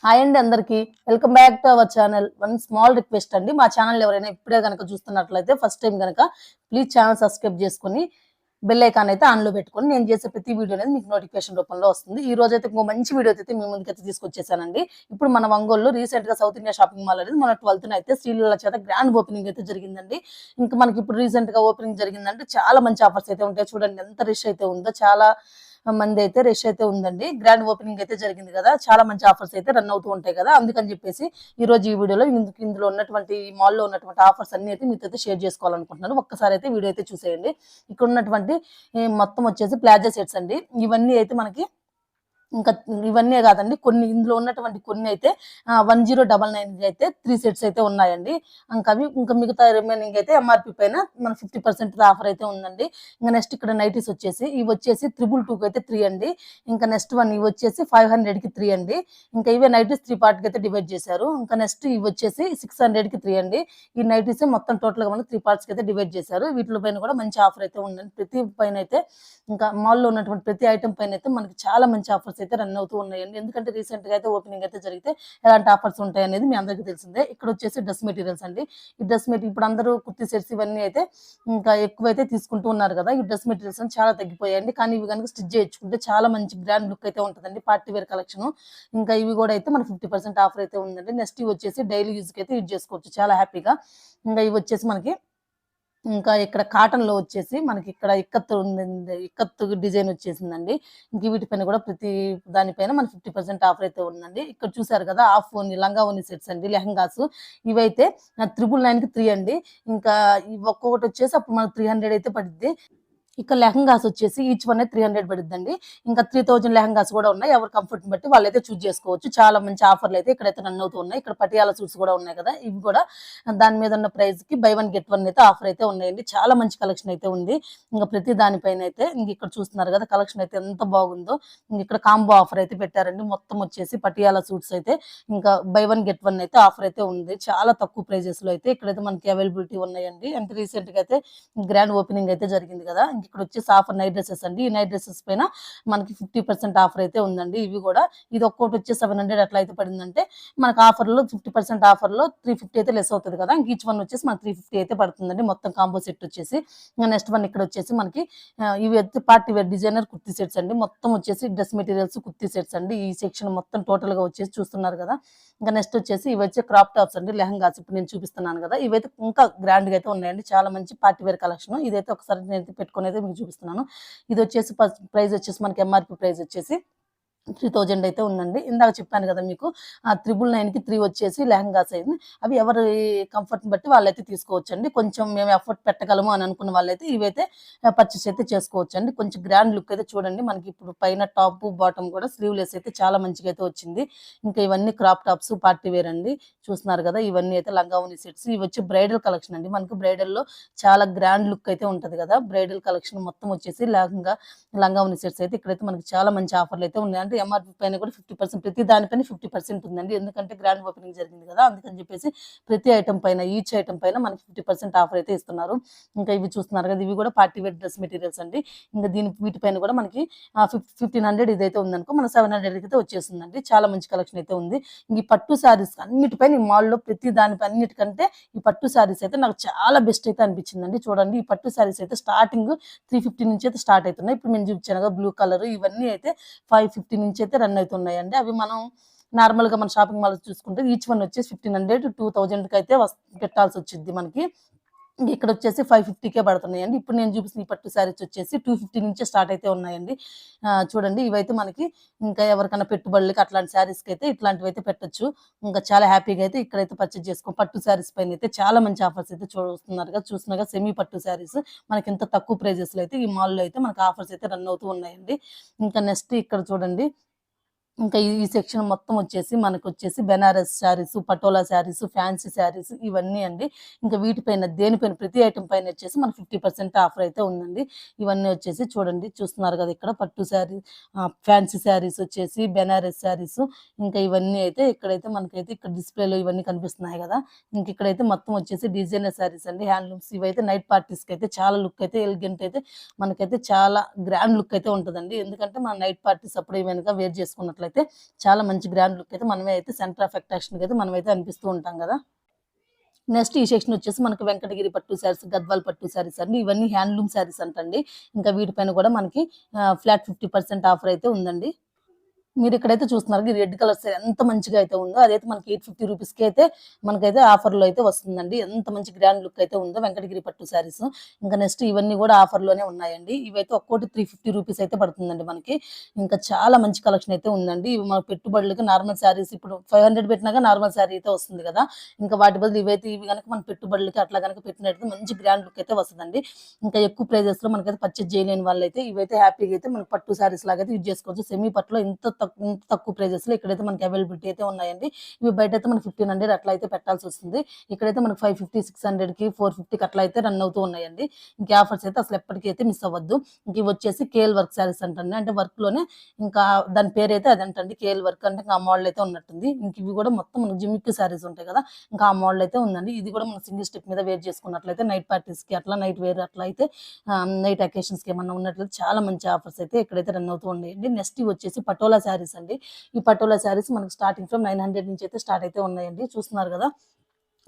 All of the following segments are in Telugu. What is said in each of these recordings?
హాయ్ అండి అందరికి welcome back to our channel. One small request అండి, మా ఛానల్ ఎవరైనా ఇప్పుడే కనుక చూస్తున్నట్లయితే ఫస్ట్ టైం కనుక ప్లీజ్ ఛానల్ సబ్స్క్రైబ్ చేసుకుని బెల్ ఐకాన్ అయితే ఆన్లో పెట్టుకొని నేను చేసే ప్రతి వీడియో అనేది మీకు నోటిఫికేషన్ రూపంలో వస్తుంది. ఈ రోజు అయితే ఇంకో మంచి వీడియో అయితే మీ ముందుకైతే తీసుకొచ్చేసానండి. ఇప్పుడు మన ఒంగోలులో రీసెంట్ గా సౌత్ ఇండియా షాపింగ్ మాల్ అనేది మన 12th అయితే శ్రీలీల చేత గ్రాండ్ ఓపెనింగ్ అయితే జరిగిందండి. ఇంకా మనకి ఇప్పుడు రీసెంట్ గా ఓపెనింగ్ జరిగిందంటే చాలా మంచి ఆఫర్స్ అయితే ఉంటాయి. చూడండి ఎంత రష్ అయితే ఉందో, చాలా మంది అయితే రష్ అయితే ఉందండి. గ్రాండ్ ఓపెనింగ్ అయితే జరిగింది కదా, చాలా మంచి ఆఫర్స్ అయితే రన్ అవుతూ ఉంటాయి కదా. అందుకని చెప్పేసి ఈ రోజు ఈ వీడియోలో ఇందులో ఉన్నటువంటి మాల్లో ఉన్నటువంటి ఆఫర్స్ అన్ని అయితే మీతో అయితే షేర్ చేసుకోవాలనుకుంటున్నాను. ఒక్కసారి అయితే వీడియో అయితే చూసేయండి. ఇక్కడ ఉన్నటువంటి మొత్తం వచ్చేసి ప్లాజా సెట్స్ అండి. ఇవన్నీ అయితే మనకి ఇంకా ఇవన్నీ కాదండి, కొన్ని ఇందులో ఉన్నటువంటి కొన్ని అయితే 1099 అయితే 3 సెట్స్ అయితే ఉన్నాయండి. ఇంకా మిగతా రిమైనింగ్ అయితే ఎంఆర్పి పైన మన 50% ఆఫర్ అయితే ఉందండి. ఇంకా నెక్స్ట్ ఇక్కడ నైటీస్ వచ్చేసి ఇవి వచ్చేసి 222 అయితే 3 అండి. ఇంకా నెక్స్ట్ వన్ ఇవి వచ్చేసి 500కి 3 అండి. ఇంకా ఇవే నైటీస్ 3 పార్ట్ కి అయితే డివైడ్ చేశారు. ఇంకా నెక్స్ట్ ఇవి వచ్చేసి 600కి 3 అండి. ఈ నైటీస్ మొత్తం టోటల్ గా మనకి 3 పార్ట్స్ కి అయితే డివైడ్ చేశారు. వీటి పైన కూడా మంచి ఆఫర్ అయితే ఉందండి. ప్రతి పైన అయితే ఇంకా మాల్లో ఉన్నటువంటి ప్రతి ఐటమ్ పైన అయితే మనకి చాలా మంచి ఆఫర్స్ అయితే రన్ అవుతూ ఉన్నాయండి. ఎందుకంటే రీసెంట్ గా అయితే ఓపెనింగ్ అయితే జరిగితే ఎలాంటి ఆఫర్స్ ఉంటాయి అనేది మీ అందరికీ తెలిసిందే. ఇక్కడ వచ్చేసి డ్రెస్ మెటీరియల్స్ అండి. ఈ డ్రెస్ మెటీరియల్ ఇప్పుడు అందరూ కుర్తీ సెట్స్ ఇవన్నీ అయితే ఇంకా ఎక్కువైతే తీసుకుంటూ ఉన్నారు కదా. ఈ డ్రెస్ మెటీరియల్స్ అని చాలా తగ్గిపోయాయండి. కానీ ఇవి కనుక స్టిచ్ చేయించుకుంటే చాలా మంచి గ్రాండ్ లుక్ అయితే ఉంటుందండి, పార్టీ వేర్ కలెక్షన్. ఇంకా ఇవి కూడా అయితే మన 50% ఆఫర్ అయితే ఉందండి. నెక్స్ట్ ఇవి వచ్చేసి డైలీ యూజ్ కి అయితే యూజ్ చేసుకోవచ్చు చాలా హ్యాపీగా. ఇంకా ఇవి వచ్చేసి మనకి ఇంకా ఇక్కడ కాటన్ లో వచ్చేసి మనకి ఇక్కడ ఇక్కత్తు ఉంది, ఇక్కత్తు డిజైన్ వచ్చేసిందండి. ఇంక వీటిపైన కూడా ప్రతి దానిపైన మన 50% ఆఫర్ అయితే ఉందండి. ఇక్కడ చూసారు కదా హాఫ్ ఓని లంగా ఓని సెట్స్ అండి, లెహంగాస్. ఇవైతే 999కి 3 అండి. ఇంకా ఒక్కొక్కటి వచ్చేసి అప్పుడు మనకు 300 అయితే పడుద్ది. ఇక్కడ లెహంగాస్ వచ్చేసి ఈచ్ వన్ 300 పడుద్దండి. ఇంకా 3000 లెహంగాస్ కూడా ఉన్నాయి. ఎవరి కంఫర్ట్ బట్టి వాళ్ళైతే చూస్ చేసుకోవచ్చు. చాలా మంచి ఆఫర్లు అయితే ఇక్కడైతే రన్ అవుతూ ఉన్నాయి. ఇక్కడ పటియాల సూట్స్ కూడా ఉన్నాయి కదా, ఇవి కూడా దాని మీద ఉన్న ప్రైస్ కి బై 1 గెట్ 1 అయితే ఆఫర్ అయితే ఉన్నాయండి. చాలా మంచి కలెక్షన్ అయితే ఉంది. ఇంకా ప్రతి దానిపైన అయితే ఇక్కడ చూస్తున్నారు కదా కలెక్షన్ అయితే ఎంత బాగుందో. ఇక్కడ కాంబో ఆఫర్ అయితే పెట్టారండి. మొత్తం వచ్చేసి పటియాల సూట్స్ అయితే ఇంకా బై 1 గెట్ 1 అయితే ఆఫర్ అయితే ఉంది. చాలా తక్కువ ప్రైజెస్ లో అయితే ఇక్కడైతే మనకి అవైలబిలిటీ ఉన్నాయండి. అంటే రీసెంట్ గా అయితే గ్రాండ్ ఓపెనింగ్ అయితే జరిగింది కదా. ఇక్కడ వచ్చేసి ఆఫర్ నైట్ డ్రెస్సెస్ అండి. ఈ నైట్ డ్రెస్సెస్ పైన మనకి 50% ఆఫర్ అయితే ఉందండి. ఇవి కూడా ఇది ఒక్కోటి వచ్చి 700 అట్లా అయితే పడిందంటే మనకి ఆఫర్ లో 50% ఆఫర్ లో 350 అయితే లెస్ అవుతుంది కదా. ఈచ్ వన్ వచ్చేసి మనకి 350 అయితే పడుతుందండి మొత్తం కాంబో సెట్ వచ్చేసి. నెక్స్ట్ వన్ ఇక్కడ వచ్చేసి మనకి ఇవి అయితే party wear designer kurti sets అండి. మొత్తం వచ్చేసి డ్రెస్ మెటీరియల్స్ కుర్తీ సెట్స్ అండి. ఈ సెక్షన్ మొత్తం టోటల్ గా వచ్చేసి చూస్తున్నారు కదా. ఇంకా నెక్స్ట్ వచ్చేసి ఇవి వచ్చే క్రాప్ టాప్స్ అండి, లెహంగాస్. ఇప్పుడు నేను చూపిస్తున్నాను కదా, ఇవైతే ఇంకా గ్రాండ్ గా అయితే ఉన్నాయండి. చాలా మంచి పార్టీ వేర్ కలెక్షన్. ఇదైతే ఒకసారి నేను పెట్టుకుని అయితే మీకు చూపిస్తున్నాను. ఇది వచ్చేసి ప్రైస్ వచ్చేసి మనకి ఎంఆర్పి ప్రైస్ వచ్చేసి 3000 అయితే ఉందండి. ఇందాక చెప్పాను కదా మీకు 999కి 3 వచ్చేసి లెహంగాస్ అయింది. అవి ఎవరి కంఫర్ట్ బట్టి వాళ్ళైతే తీసుకోవచ్చండి. కొంచెం మేము ఎఫర్ట్ పెట్టగలము అని అనుకున్న వాళ్ళైతే ఇవైతే పర్చేస్ అయితే చేసుకోవచ్చు అండి. కొంచెం గ్రాండ్ లుక్ అయితే చూడండి. మనకి ఇప్పుడు పైన టాప్ బాటమ్ కూడా స్లీవ్లెస్ అయితే చాలా మంచిగా అయితే వచ్చింది. ఇంకా ఇవన్నీ క్రాప్ టాప్స్ పార్టీ వేర్ అండి. చూస్తున్నారు కదా, ఇవన్నీ అయితే లంగావోని సెట్స్. ఇవి వచ్చి బ్రైడల్ కలెక్షన్ అండి. మనకి బ్రైడల్ లో చాలా గ్రాండ్ లుక్ అయితే ఉంటది కదా. బ్రైడల్ కలెక్షన్ మొత్తం వచ్చేసి లంగావోని సెట్స్ అయితే ఇక్కడైతే మనకి చాలా మంచి ఆఫర్లు అయితే ఉన్నాయి. అంటే ఎంఆర్పి పైన కూడా 50%, ప్రతి దానిపైన 50% ఉందండి. ఎందుకంటే గ్రాండ్ ఓపెనింగ్ జరిగింది కదా, అందుకని చెప్పేసి ప్రతి ఐటమ్ పైన ఈచ్ ఐటమ్ పైన మనకి 50% ఆఫర్ అయితే ఇస్తున్నారు. ఇంకా ఇవి చూస్తున్నారు కదా, ఇవి కూడా పార్టీ వేర్ డ్రెస్ మెటీరియల్స్ అండి. ఇంకా వీటిపైన కూడా మనకి 1500 ఇదైతే ఉందనుకో మన 700 అయితే వచ్చేస్తుందండి. చాలా మంచి కలెక్షన్ అయితే ఉంది. ఈ పట్టు శారీస్ అన్నిటిపైన ఈ మాల్లో ప్రతి దానిపై అన్నిటికంటే ఈ పట్టు శారీస్ అయితే నాకు చాలా బెస్ట్ అయితే అనిపించిందండి. చూడండి, ఈ పట్టు శారీస్ అయితే స్టార్టింగ్ 350 నుంచి అయితే స్టార్ట్ అవుతున్నాయి. ఇప్పుడు నేను చూపించాను కదా బ్లూ కలర్, ఇవన్నీ అయితే 550 నుంచి అయితే రన్ అవుతున్నాయండి. అవి మనం నార్మల్ గా మన షాపింగ్ మాల్ చూసుకుంటే ఈచ్ వన్ వచ్చేసి 1500 2000 కి అయితే పెట్టాల్సి వచ్చింది మనకి. ఇక్కడ వచ్చేసి 550కే పడుతున్నాయండి. ఇప్పుడు నేను చూపిస్తున్న ఈ పట్టు శారీస్ వచ్చేసి 250 నుంచే స్టార్ట్ అయితే ఉన్నాయండి. చూడండి, ఇవైతే మనకి ఇంకా ఎవరికైనా పెట్టుబడులకి అట్లాంటి శారీస్కి అయితే ఇట్లాంటివి అయితే పెట్టొచ్చు. ఇంకా చాలా హ్యాపీగా అయితే ఇక్కడైతే పర్చేజ్ చేసుకో. పట్టు శారీస్ పైన అయితే చాలా మంచి ఆఫర్స్ అయితే చూస్తున్నారుగా సెమీ పట్టు శారీస్ మనకి ఇంత తక్కువ ప్రైజెస్ లో అయితే ఈ మాల్లో అయితే మనకి ఆఫర్స్ అయితే రన్ అవుతూ ఉన్నాయండి. ఇంకా నెక్స్ట్ ఇక్కడ చూడండి, ఇంకా ఈ సెక్షన్ మొత్తం వచ్చేసి మనకు వచ్చేసి బెనారస్ శారీస్, పటోలా శారీస్, ఫ్యాన్సీ శారీస్ ఇవన్నీ అండి. ఇంకా వీటిపైన దేనిపైన ప్రతి ఐటమ్ పైన వచ్చేసి మనకి 50% ఆఫర్ అయితే ఉందండి. ఇవన్నీ వచ్చేసి చూడండి, చూస్తున్నారు కదా ఇక్కడ పట్టు శారీ, ఫ్యాన్సీ శారీస్ వచ్చేసి బెనారస్ శారీస్. ఇంకా ఇవన్నీ అయితే ఇక్కడైతే మనకైతే ఇక్కడ డిస్ప్లేలో ఇవన్నీ కనిపిస్తున్నాయి కదా. ఇంక ఇక్కడైతే మొత్తం వచ్చేసి డిజైనర్ శారీస్ అండి, హ్యాండ్లూమ్స్. ఇవైతే నైట్ పార్టీస్ కి అయితే చాలా లుక్ అయితే ఎలిగెంట్ అయితే మనకైతే చాలా గ్రాండ్ లుక్ అయితే ఉంటుందండి. ఎందుకంటే మన నైట్ పార్టీస్ అప్పుడు ఏమైనా వేర్ చేసుకున్నట్లు చూస్తున్నట్లయితే చాలా మంచి గ్రాండ్ లుక్ అయితే మనమే అయితే సెంటర్ ఆఫ్ అట్రాక్షన్ అయితే మనమైతే అనిపిస్తూ ఉంటాం కదా. నెక్స్ట్ ఈ సెక్షన్ వచ్చేసి మనకి వెంకటగిరి పట్టు శారీస్, గద్వాల్ పట్టు శారీస్ అండి. ఇవన్నీ హ్యాండ్లూమ్ శారీస్ అంటండి. ఇంకా వీటిపైన కూడా మనకి ఫ్లాట్ 50% ఆఫర్ అయితే ఉందండి. మీరు ఇక్కడైతే చూస్తున్నారు ఈ రెడ్ కలర్ శారీ ఎంత మంచిగా అయితే ఉందో అదైతే మనకి 850 రూపీస్కి అయితే మనకైతే ఆఫర్లో అయితే వస్తుందండి. ఎంత మంచి గ్రాండ్ లుక్ అయితే ఉందో వెంకటగిరి పట్టు శారీస్. ఇంకా నెక్స్ట్ ఇవన్నీ కూడా ఆఫర్లోనే ఉన్నాయండి. ఇవైతే ఒక్కోటి 350 రూపీస్ అయితే పడుతుందండి మనకి. ఇంకా చాలా మంచి కలెక్షన్ అయితే ఉందండి. ఇవి మన పెట్టుబడులకి నార్మల్ శారీస్ ఇప్పుడు 500 పెట్టినాక నార్మల్ శారీ అయితే వస్తుంది కదా. ఇంకా వాటి బదులు ఇవి కనుక మన పెట్టుబడులకి అట్లా కనుక పెట్టినట్టు మంచి గ్రాండ్ లుక్ అయితే వస్తుందండి. ఇంకా ఎక్కువ ప్రైజెస్ లో మనకైతే పర్చేజ్ చేయలేని వాళ్ళైతే ఇవైతే హ్యాపీగా అయితే మనకి పట్టు శారీస్ లాగా అయితే యూజ్ చేసుకోవచ్చు. సెమీ పట్టులో ఇంత తక్కువ ప్రైజెస్ లో ఇక్కడైతే మనకి అవైలబిలిటీ అయితే ఉన్నాయండి. ఇవి బయట అయితే మనకి 1500 అట్లా అయితే పెట్టాల్సి వస్తుంది. ఇక్కడైతే మనకి 550, 600కి 450కి అట్లా అయితే రన్ అవుతూ ఉన్నాయండి. ఇంకా ఆఫర్స్ అయితే అసలు ఎప్పటికైతే మిస్ అవ్వద్దు. ఇంక ఇవి వచ్చేసి కేఎల్ వర్క్ శారీస్ అంటండి. అంటే వర్క్ లోనే ఇంకా దాని పేరు అయితే అదంటండి కేఎల్ వర్క్ అంటే ఇంకా ఆ మోడల్ అయితే ఉన్నట్టుంది. ఇంక ఇవి కూడా మొత్తం మనకి జిమ్మిక్ శారీస్ ఉంటాయి కదా, ఇంకా ఆ మోడల్ అయితే ఉందండి. ఇది కూడా మనం సింగిల్ స్టిక్ మీద వేర్ చేసుకున్నట్లయితే నైట్ పార్టీస్ కి అట్లా నైట్ వేర్ అట్లా అయితే నైట్ అకేషన్స్ కి ఏమన్నా ఉన్నట్లయితే చాలా మంచి ఆఫర్స్ అయితే ఇక్కడైతే రన్ అవుతూ ఉన్నాయండి. నెక్స్ట్ ఇవి వచ్చేసి పటోలా శారీస్ అండి. ఈ పటోలా శారీస్ మనకు స్టార్టింగ్ ఫ్రమ్ 900 నుంచి అయితే స్టార్ట్ అయితే ఉన్నాయండి. చూస్తున్నారు కదా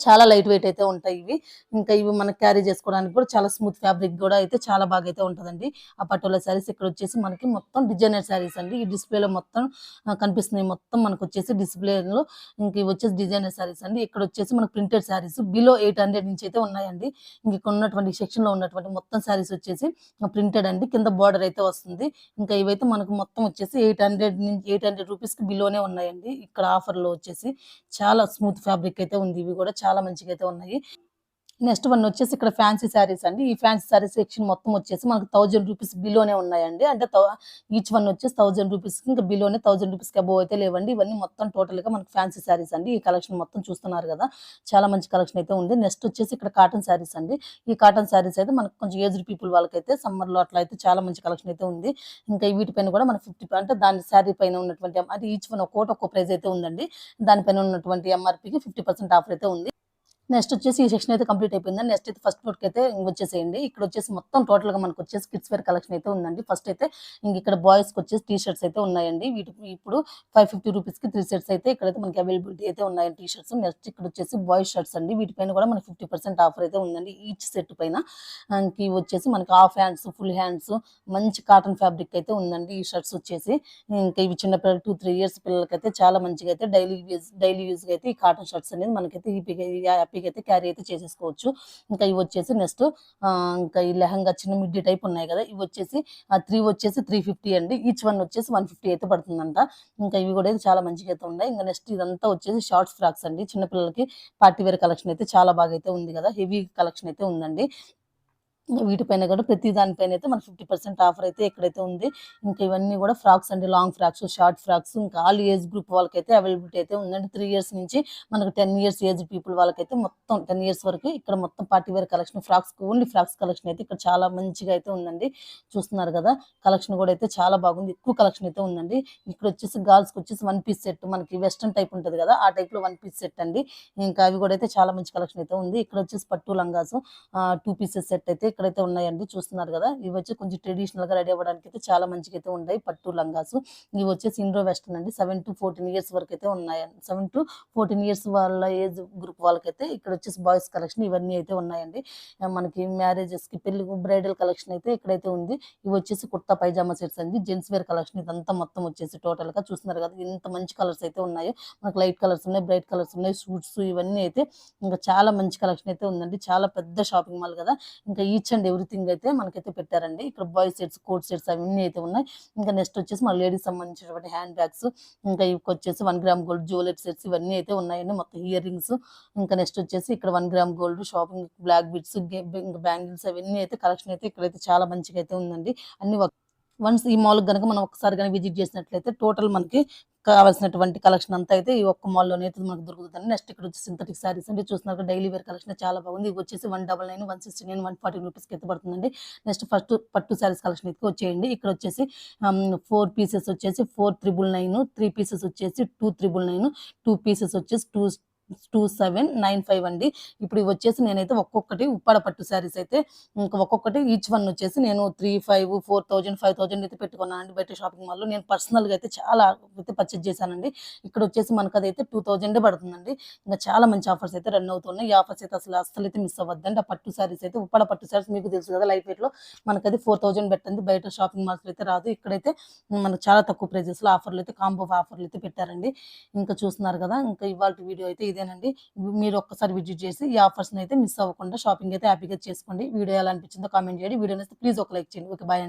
చాలా లైట్ వెయిట్ అయితే ఉంటాయి ఇవి. ఇంకా ఇవి మనకి క్యారీ చేసుకోవడానికి కూడా చాలా స్మూత్ ఫ్యాబ్రిక్ కూడా అయితే చాలా బాగా అయితే ఉంటుందండి. ఆ పటోలా శారీస్ ఇక్కడ వచ్చేసి మనకి మొత్తం డిజైనర్ శారీస్ అండి. ఈ డిస్ప్లేలో మొత్తం కనిపిస్తున్నాయి. మొత్తం మనకు వచ్చేసి డిస్ప్లేలో ఇంక ఇవి వచ్చేసి డిజైనర్ శారీస్ అండి. ఇక్కడ వచ్చేసి మనకు ప్రింటెడ్ శారీస్ బిలో 800 నుంచి అయితే ఉన్నాయండి. ఇంక ఇక్కడ ఉన్నటువంటి సెక్షన్ లో ఉన్నటువంటి మొత్తం శారీస్ వచ్చేసి ప్రింటెడ్ అండి. కింద బార్డర్ అయితే వస్తుంది. ఇంకా ఇవైతే మనకు మొత్తం వచ్చేసి 800 రూపీస్ కి బిలోనే ఉన్నాయండి. ఇక్కడ ఆఫర్ లో వచ్చేసి చాలా స్మూత్ ఫ్యాబ్రిక్ అయితే ఉంది. ఇవి కూడా చాలా మంచిగా అయితే ఉన్నాయి. నెక్స్ట్ వన్ వచ్చేసి ఇక్కడ ఫ్యాన్సీ శారీస్ అండి. ఈ ఫ్యాన్సీ శారీ సెక్షన్ మొత్తం వచ్చేసి మనకు 1000 రూపీస్ బిలోనే ఉన్నాయండి. అంటే ఈచ్ వన్ వచ్చేసి 1000 రూపీస్ ఇంకా బిలోనే 1000 రూపీస్ అబోవ్ అయితే లేవండి. ఇవన్నీ మొత్తం టోటల్ గా మనకు ఫ్యాన్సీ శారీస్ అండి. ఈ కలెక్షన్ మొత్తం చూస్తున్నారు కదా, చాలా మంచి కలెక్షన్ అయితే ఉంది. నెక్స్ట్ వచ్చేసి ఇక్కడ కాటన్ శారీస్ అండి. ఈ కాటన్ శారీస్ అయితే మనకు కొంచెం ఏజ్డ్ పీపుల్ వాళ్ళకైతే సమ్మర్ లో అట్లా అయితే చాలా మంచి కలెక్షన్ అయితే ఉంది. ఇంకా వీటిపైన కూడా మనకి 50 అంటే దాని శారీ పైన ఉన్నటువంటి అంటే ఈచ్ వన్ ఒక్కో ప్రైస్ అయితే ఉందండి. దానిపైన ఉన్నటువంటి ఎంఆర్పీకి 50% ఆఫర్ అయితే ఉంది. నెక్స్ట్ వచ్చేసి ఈ సెక్షన్ అయితే కంప్లీట్ అయిపోయింది. నెక్స్ట్ అయితే ఫస్ట్ ఫ్లోర్ కి అయితే వచ్చేసేయండి. ఇక్కడ వచ్చేసి మొత్తం టోటల్ గా మనకు వచ్చేసి కిడ్స్ వేర్ కలెక్షన్ అయితే ఉందండి. ఫస్ట్ అయితే ఇక్కడ బాయ్స్ కి వచ్చేసి టీ షర్ట్స్ అయితే ఉన్నాయండి. వీటికి ఇప్పుడు 550 రూపీస్ కి 3 సెట్స్ అయితే ఇక్కడైతే మనకి అవైలబిలిటీ అయితే ఉన్నాయండి టీ షర్ట్స్. నెక్స్ట్ ఇక్కడ వచ్చేసి బాయ్స్ షర్ట్స్ అండి. వీటిపైన కూడా మనకి 50% ఆఫర్ అయితే ఉందండి ఈచ్ సెట్ పైన. ఇంక వచ్చేసి మనకి హాఫ్ హ్యాండ్స్, ఫుల్ హ్యాండ్స్ మంచి కాటన్ ఫ్యాబ్రిక్ అయితే ఉందండి ఈ షర్ట్స్ వచ్చేసి. ఇంకా ఇవి చిన్న పిల్లలు 2-3 ఇయర్స్ పిల్లలకైతే చాలా మంచిగా అయితే డైలీ యూజ్ అయితే ఈ కాటన్ షర్ట్స్ అనేది మనకైతే హ్యాపీగా అయితే క్యారీ అయితే చేసేసుకోవచ్చు. ఇంకా ఇవి వచ్చేసి నెక్స్ట్ ఇంకా ఈ లెహంగా చిన్న మిడ్డీ టైప్ ఉన్నాయి కదా, ఇవి వచ్చేసి 3 వచ్చేసి 350 అండి. ఈచ్ వన్ వచ్చేసి 150 అయితే పడుతుందంట. ఇంకా ఇవి కూడా చాలా మంచిగా అయితే ఉన్నాయి. ఇంకా నెక్స్ట్ ఇదంతా వచ్చేసి షార్ట్స్ ఫ్రాక్స్ అండి. చిన్నపిల్లలకి పార్టీ వేర్ కలెక్షన్ అయితే చాలా బాగా అయితే ఉంది కదా, హెవీ కలెక్షన్ అయితే ఉందండి. వీటిపైన కూడా ప్రతి దానిపైన అయితే మనకి 50% ఆఫర్ అయితే ఎక్కడైతే ఉంది. ఇంకా ఇవన్నీ కూడా ఫ్రాక్స్ అండి, లాంగ్ ఫ్రాక్స్, షార్ట్ ఫ్రాక్స్, ఇంకా ఆల్ ఏజ్ గ్రూప్ వాళ్ళకైతే అవైలబిలిటీ అయితే ఉందండి. 3 ఇయర్స్ నుంచి మనకు 10 ఇయర్స్ ఏజ్ పీపుల్ వాళ్ళకైతే మొత్తం 10 ఇయర్స్ వరకు ఇక్కడ మొత్తం party wear collection frocks, only frocks collection అయితే ఇక్కడ చాలా మంచిగా అయితే ఉందండి. చూస్తున్నారు కదా, కలెక్షన్ కూడా అయితే చాలా బాగుంది. ఎక్కువ కలెక్షన్ అయితే ఉందండి. ఇక్కడ వచ్చేసి గర్ల్స్ కి వచ్చేసి 1 పీస్ సెట్, మనకి వెస్టర్న్ టైప్ ఉంటుంది కదా, ఆ టైప్ లో 1 పీస్ సెట్ అండి. ఇంకా అవి కూడా అయితే చాలా మంచి కలెక్షన్ అయితే ఉంది. ఇక్కడ వచ్చేసి పట్టు లంగాస్ 2 పీసెస్ సెట్ అయితే ఇక్కడైతే ఉన్నాయండి. చూస్తున్నారు కదా, ఇవి వచ్చి కొంచెం ట్రెడిషనల్ గా రెడీ అవ్వడానికి అయితే చాలా మంచిగా అయితే ఉన్నాయి పట్టు లంగాస్. ఇవి వచ్చేసి ఇండో వెస్టర్న్ అండి. 7 to 14 ఇయర్స్ వరకు అయితే ఉన్నాయండి. 7 to 14 ఇయర్స్ వాళ్ళ ఏజ్ గ్రూప్ వాళ్ళకైతే ఇక్కడ వచ్చేసి బాయ్స్ కలెక్షన్ ఇవన్నీ అయితే ఉన్నాయండి. మనకి మ్యారేజెస్ కి పెళ్లి బ్రైడల్ కలెక్షన్ అయితే ఇక్కడైతే ఉంది. ఇవి వచ్చేసి కుర్తా పైజామా సెట్స్ అండి, జెంట్స్ వేర్ కలెక్షన్. ఇదంతా మొత్తం వచ్చేసి టోటల్ గా చూస్తున్నారు కదా, ఇంత మంచి కలర్స్ అయితే ఉన్నాయో. మనకి లైట్ కలర్స్ ఉన్నాయి, బ్రైట్ కలర్స్ ఉన్నాయి, సూట్స్ ఇవన్నీ అయితే ఇంకా చాలా మంచి కలెక్షన్ అయితే ఉందండి. చాలా పెద్ద షాపింగ్ మాల్ కదా, ఇంకా ఈచ్ అండ్ ఎవ్రీథింగ్ అయితే మనకైతే పెట్టారండి. ఇక్కడ బాయ్స్ సెట్స్, కోట్ సెట్స్ అవన్నీ అయితే ఉన్నాయి. ఇంకా నెక్స్ట్ వచ్చేసి మన లేడీస్ సంబంధించినటువంటి హ్యాండ్ బ్యాగ్స్, ఇంకా ఇవి వచ్చేసి 1 గ్రామ్ గోల్డ్ జ్యువెలరీ సెట్స్ ఇవన్నీ అయితే ఉన్నాయండి. మొత్తం ఇయర్ రింగ్స్, ఇంకా నెక్స్ట్ వచ్చేసి ఇక్కడ 1 gram gold shopping, black bits, bangles అవన్నీ అయితే కలెక్షన్ అయితే ఇక్కడైతే చాలా మంచిగా అయితే ఉందండి. అన్ని వన్స్ ఈ మాల్ కనుక మనం ఒకసారి కానీ విజిట్ చేసినట్లయితే టోటల్ మనకి కావాల్సినటువంటి కలెక్షన్ అంతా అయితే ఈ ఒక్క మాల్లోనే అయితే మనకు దొరుకుతుంది. నెక్స్ట్ ఇక్కడ వచ్చి సింథటిక్ సారీస్ అంటే చూస్తున్నారు, డైలీ వేర్ కలెక్షన్ చాలా బాగుంది. ఇవి వచ్చేసి 199, 169, 140 రూపీస్కి అయితే పడుతుందండి. నెక్స్ట్ ఫస్ట్ పట్టు సారీస్ కలెక్షన్ అయితే వచ్చేయండి. ఇక్కడ వచ్చేసి 4 పీసెస్ వచ్చేసి 4,999, 3 పీసెస్ వచ్చేసి 2,999, 2 పీసెస్ వచ్చేసి 2795 అండి. ఇప్పుడు ఇవి వచ్చేసి నేనైతే ఒక్కొక్కటి ఉప్పాడ పట్టు శారీస్ అయితే ఇంకా ఒక్కొక్కటి ఈచ్ వన్ వచ్చేసి నేను 3, 5, 4000, 5000 అయితే పెట్టుకున్నానండి బయట షాపింగ్ మాల్‌లో. నేను పర్సనల్‌గా అయితే చాలా అయితే పర్చేజ్ చేశానండి. ఇక్కడ వచ్చేసి మనకదైతే 2000 పడుతుందండి. ఇంకా చాలా మంచి ఆఫర్స్ అయితే రన్ అవుతున్నాయి. ఈ ఆఫర్స్ అయితే అస్సలైతే మిస్ అవ్వద్దండి. ఆ పట్టు శారీస్ అయితే ఉప్పాడ పట్టు శారీస్ మీకు తెలుసు కదా! లైట్ వెయిట్‌లో మనకది 4000 పెట్టండి. బయట షాపింగ్ మాల్స్‌లో అయితే రాదు. ఇక్కడైతే మనకు చాలా తక్కువ ప్రైజెస్‌లో ఆఫర్‌లు అయితే కాంబో ఆఫర్‌లు అయితే పెట్టారండి. ఇంకా చూస్తున్నారు కదా! ఇంకా ఇవాల్టి వీడియో అయితే ఇదేనండి. మీరు ఒక్కసారి విజిట్ చేసి ఈ ఆఫర్స్‌ని అయితే మిస్ అవ్వకుండా షాపింగ్ అయితే హ్యాపీగా చేసుకోండి. వీడియో ఎలా అనిపించిందో కామెంట్ చేయండి. వీడియో నచ్చితే ప్లీజ్ ఒక లైక్ చేయండి. ఓకే. బాయ్ అండి.